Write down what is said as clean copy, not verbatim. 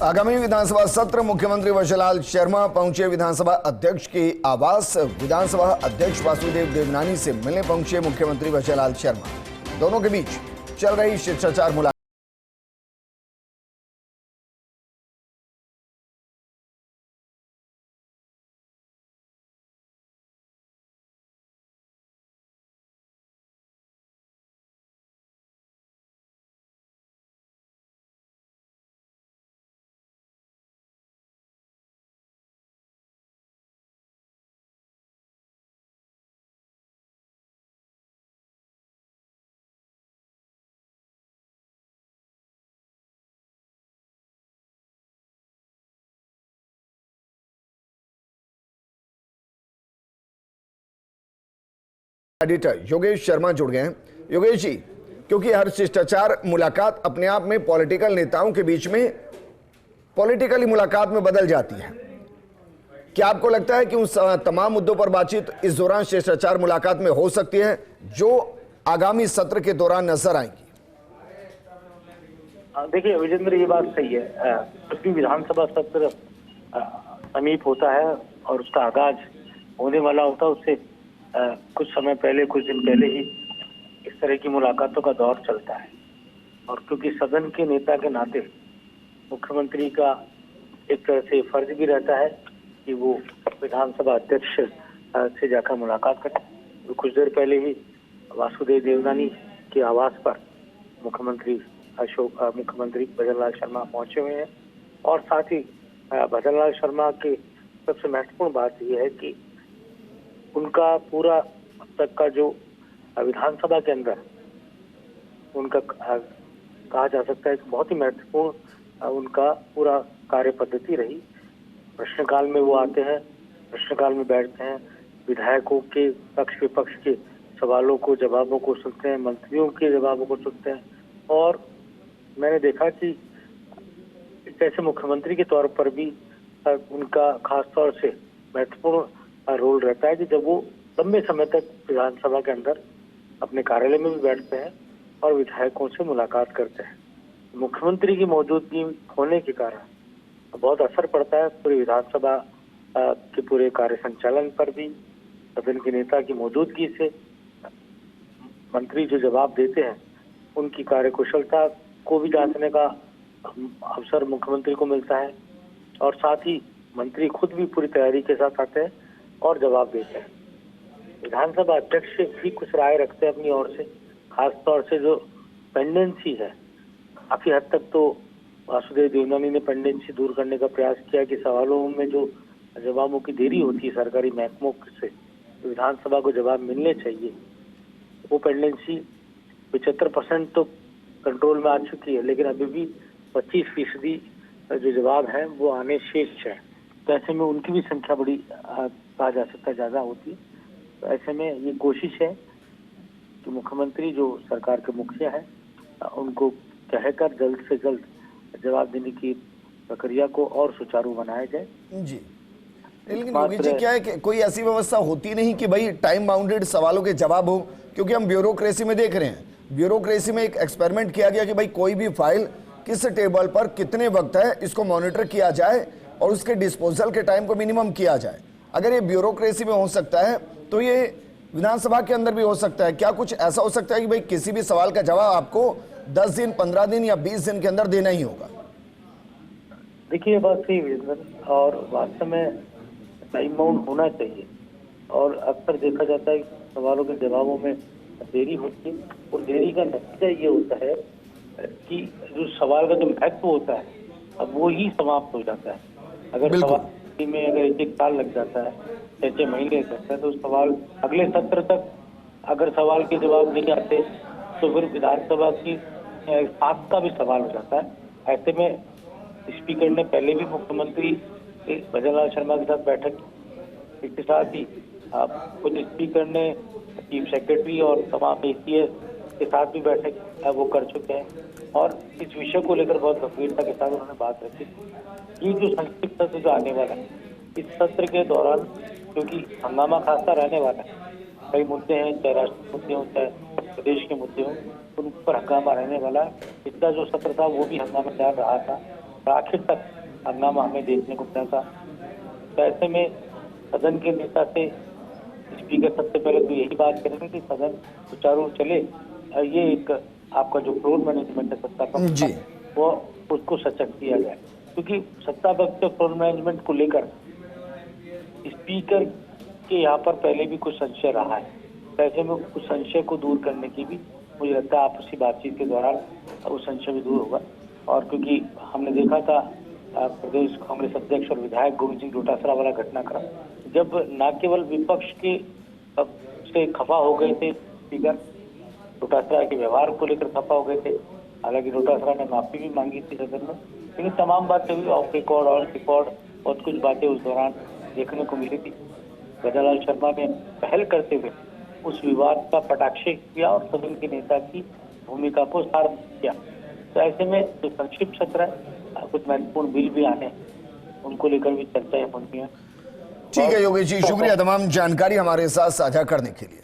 आगामी विधानसभा सत्र मुख्यमंत्री वशिलाल शर्मा पहुंचे विधानसभा अध्यक्ष के आवास। विधानसभा अध्यक्ष वासुदेव देवनानी से मिलने पहुंचे मुख्यमंत्री वशिलाल शर्मा। दोनों के बीच चल रही शिष्टाचार मुलाकात। एडिटर योगेश शर्मा जुड़ गए हैं। योगेश जी, क्योंकि हर शिष्टाचार मुलाकात अपने आप में पॉलिटिकल नेताओं के बीच में पॉलिटिकली मुलाकात में बदल जाती है, क्या आपको लगता है कि उन तमाम मुद्दों पर बातचीत इस दौरान शिष्टाचार मुलाकात में हो सकती है जो आगामी सत्र के दौरान नजर आएंगी? देखिए विजेंद्र, ये बात सही है। जब भी विधानसभा सत्र समीप होता है और उसका आगाज होने वाला होता है, उससे कुछ समय पहले, कुछ दिन पहले ही इस तरह की मुलाकातों का दौर चलता है। और क्योंकि सदन के नेता के नाते मुख्यमंत्री का एक तरह से फर्ज भी रहता है कि वो विधानसभा अध्यक्ष से जाकर मुलाकात करें। तो कुछ देर पहले ही वासुदेव देवनानी के आवास पर मुख्यमंत्री भजनलाल शर्मा पहुंचे हुए हैं। और साथ ही भजनलाल शर्मा की सबसे महत्वपूर्ण बात यह है कि उनका पूरा अब तक का जो विधानसभा के अंदर उनका कहा जा सकता है कि बहुत ही महत्वपूर्ण उनका पूरा कार्य पद्धति रही। प्रश्नकाल में वो आते हैं, प्रश्नकाल में बैठते हैं, विधायकों के पक्ष विपक्ष के सवालों को, जवाबों को सुनते हैं, मंत्रियों के जवाबों को सुनते हैं। और मैंने देखा कि जैसे मुख्यमंत्री के तौर पर भी उनका खास तौर से महत्वपूर्ण रोल रहता है कि जब वो लंबे समय तक विधानसभा के अंदर अपने कार्यालय में भी बैठते हैं और विधायकों से मुलाकात करते हैं। मुख्यमंत्री की मौजूदगी होने के कारण बहुत असर पड़ता है पूरी विधानसभा के पूरे कार्य संचालन पर भी। सदन के नेता की मौजूदगी से मंत्री जो जवाब देते हैं उनकी कार्यकुशलता को भी जांचने का अवसर मुख्यमंत्री को मिलता है। और साथ ही मंत्री खुद भी पूरी तैयारी के साथ आते हैं और जवाब देते हैं। विधानसभा अध्यक्ष भी कुछ राय रखते हैं अपनी ओर से, खास तौर से जो पेंडेंसी है। काफी हद तक तो वासुदेव देवनानी ने पेंडेंसी दूर करने का प्रयास किया कि सवालों में जो जवाबों की देरी होती है सरकारी महकमों से, तो विधानसभा को जवाब मिलने चाहिए। वो पेंडेंसी 75% तो कंट्रोल में आ चुकी है, लेकिन अभी भी 25% जो जवाब है वो आने शेष है। तो ऐसे में उनकी भी संख्या बड़ी कहा जा सकता है ज्यादा होती है। तो ऐसे में ये कोशिश है कि मुख्यमंत्री जो सरकार के मुखिया है उनको कहकर जल्द से जल्द जवाब देने की प्रक्रिया को और सुचारू बनाया जाए। जी, लेकिन योगी जी, क्या है कि कोई ऐसी व्यवस्था होती नहीं कि भाई टाइम बाउंडेड सवालों के जवाब हो? क्योंकि हम ब्यूरोक्रेसी में देख रहे हैं, ब्यूरोक्रेसी में एक एक्सपेरिमेंट किया गया कि भाई कोई भी फाइल किस टेबल पर कितने वक्त है इसको मॉनिटर किया जाए और उसके डिस्पोजल के टाइम को मिनिमम किया जाए। अगर ये ब्यूरोक्रेसी में हो सकता है तो ये विधानसभा के अंदर भी हो सकता है। क्या कुछ ऐसा हो सकता है कि भाई किसी भी सवाल का जवाब आपको 10 दिन, 15 दिन या 20 दिन के अंदर देना ही होगा? देखिए, बात सही है और वास्तव में टाइम बाउंड होना चाहिए। और अक्सर देखा जाता है सवालों के जवाबों में देरी होती है और देरी का नतीजा ये होता है कि जो सवाल का जो महत्व होता है अब वो ही समाप्त हो जाता है। अगर सवाल में अगर एक साल लग जाता है, 6 महीने लग जाता है, तो सवाल अगले सत्र तक अगर सवाल के जवाब नहीं आते तो फिर विधानसभा की साख का भी सवाल हो जाता है। ऐसे में स्पीकर ने पहले भी मुख्यमंत्री भजनलाल शर्मा के साथ बैठक, इसके साथ ही खुद स्पीकर ने चीफ सेक्रेटरी और तमाम एसीएस के साथ भी बैठक वो कर चुके हैं और इस विषय को लेकर बहुत गंभीरता के साथ उन्होंने बात रखी। ये जो संक्षिप्त सत्र जो आने वाला है, इस सत्र के दौरान क्योंकि हंगामा खासा रहने वाला है, कई मुद्दे हैं, चाहे राष्ट्रीय मुद्दे हों चाहे प्रदेश के मुद्दे हों, उन पर हंगामा रहने वाला है। पिछला जो सत्र था वो भी हंगामेदार रहा था और आखिर तक हंगामा हमें देखने को मिला था। तो ऐसे में सदन के नेता से स्पीकर सबसे पहले तो यही बात करेंगे कि सदन सुचारू चले। ये एक आपका जो फ्लोर मैनेजमेंट है सत्ता पक्ष जी। का, वो उसको सशक्त किया जाए, क्योंकि सत्ता पक्ष के फ्लोर मैनेजमेंट को लेकर स्पीकर के यहाँ पर पहले भी कुछ संशय रहा है। तो ऐसे में उस संशय को दूर करने की भी मुझे लगता है आपसी बातचीत के दौरान वो संशय भी दूर होगा। और क्योंकि हमने देखा था प्रदेश कांग्रेस अध्यक्ष और विधायक गोविंद सिंह डोटासरा वाला घटनाक्रम, जब न केवल विपक्ष के से खफा हो गए थे स्पीकर, डोटासरा के व्यवहार को लेकर खफा हो गए थे। हालांकि डोटासरा ने माफी भी मांगी थी सदन में, लेकिन तमाम बातें हुई, ऑफ रिकॉर्ड ऑन रिकॉर्ड बहुत कुछ बातें उस दौरान देखने को मिली थी। गजालाल शर्मा ने पहल करते हुए उस विवाद का पटाक्षेप किया और सदन के नेता की भूमिका को सार्थ किया। तो ऐसे में जो संक्षिप्त सत्र है, कुछ महत्वपूर्ण बिल भी आने, उनको लेकर भी चर्चाएं होनी है। ठीक है योगेश जी, शुक्रिया तमाम जानकारी हमारे साथ साझा करने के लिए।